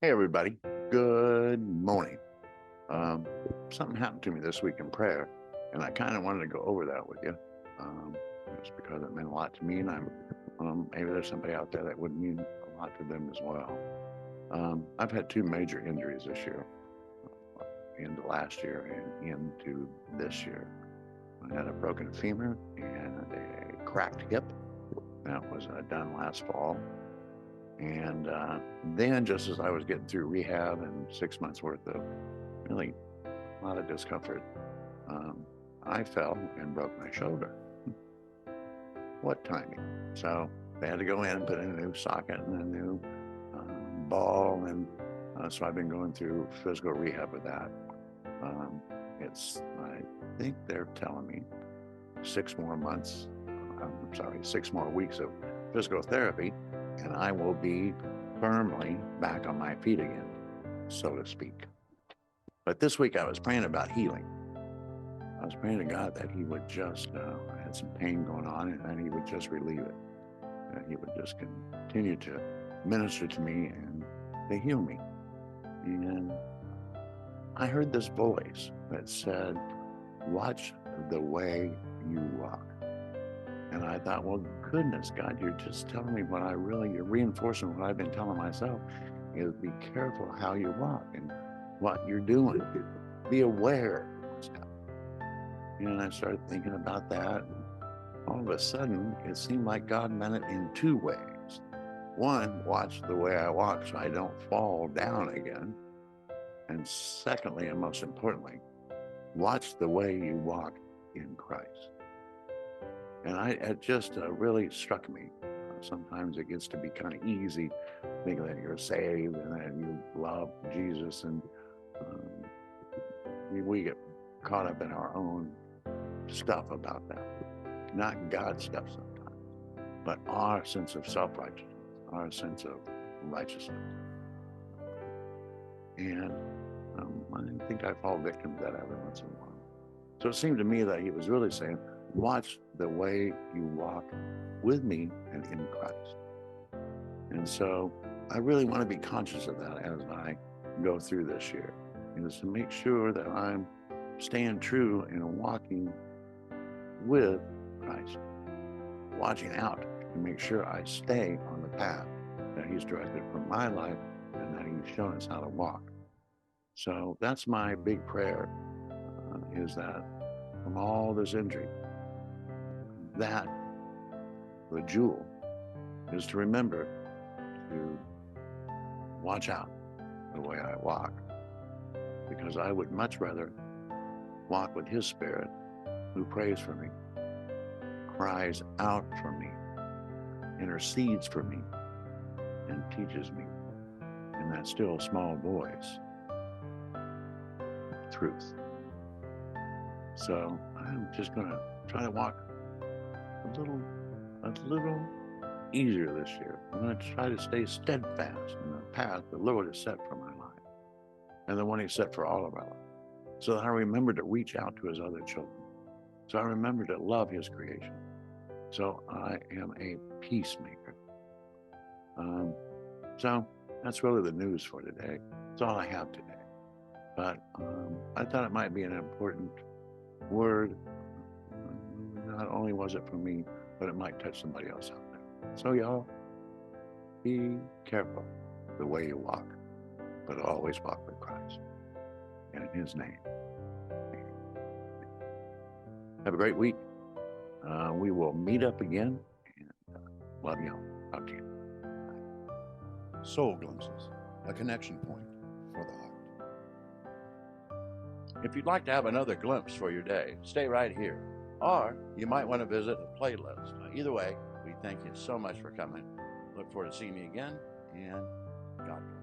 Hey, everybody. Good morning. Um, Something happened to me this week in prayer, and I kind of wanted to go over that with you. Um, just because it meant a lot to me, and maybe there's somebody out there that would mean a lot to them as well. I've had two major injuries this year, into last year and into this year. I had a broken femur and a cracked hip. That was done last fall. And then, just as I was getting through rehab and 6 months worth of really a lot of discomfort, um, I fell and broke my shoulder. What timing? So they had to go in and put in a new socket and a new ball. And so I've been going through physical rehab with that. I think they're telling me 6 more months, I'm sorry, 6 more weeks of physical therapy, and I will be firmly back on my feet again, so to speak. But this week I was praying about healing. I was praying to God that He would just, I had some pain going on, and that He would just relieve it. That He would just continue to minister to me and to heal me. And I heard this voice that said, "Watch the way you walk." And I thought, well, goodness, God, you're just telling me you're reinforcing what I've been telling myself is be careful how you walk and what you're doing. Be aware of what's happening. And I started thinking about that. And all of a sudden, it seemed like God meant it in two ways. One, watch the way I walk so I don't fall down again. And secondly, and most importantly, watch the way you walk in Christ. And it just really struck me. Sometimes it gets to be kind of easy thinking that you're saved and that you love Jesus. And we get caught up in our own stuff about that. Not God's stuff sometimes, but our sense of self-righteousness, our sense of righteousness. And I think I fall victim to that every once in a while. So it seemed to me that He was really saying, watch the way you walk with me and in Christ. And so I really want to be conscious of that as I go through this year, is to make sure that I'm staying true and walking with Christ, watching out to make sure I stay on the path that He's directed for my life and that He's shown us how to walk. So that's my big prayer, is that from all this injury, that the jewel is to remember to watch out the way I walk, because I would much rather walk with His Spirit, who prays for me, cries out for me, intercedes for me, and teaches me in that still small voice truth. So I'm just going to try to walk a little easier this year. I'm going to try to stay steadfast in the path the Lord has set for my life and the one He set for all of our life, so that I remember to reach out to His other children. So I remember to love His creation. So I am a peacemaker. So that's really the news for today. That's all I have today. But I thought it might be an important word. Not only was it for me, but it might touch somebody else out there. So y'all, be careful the way you walk, but always walk with Christ. And in His name, have a great week. We will meet up again. And love y'all. Talk to you. Soul Glimpses, a connection point for the heart. If you'd like to have another glimpse for your day, stay right here. Or you might want to visit a playlist. Either way, we thank you so much for coming. Look forward to seeing you again, and God bless.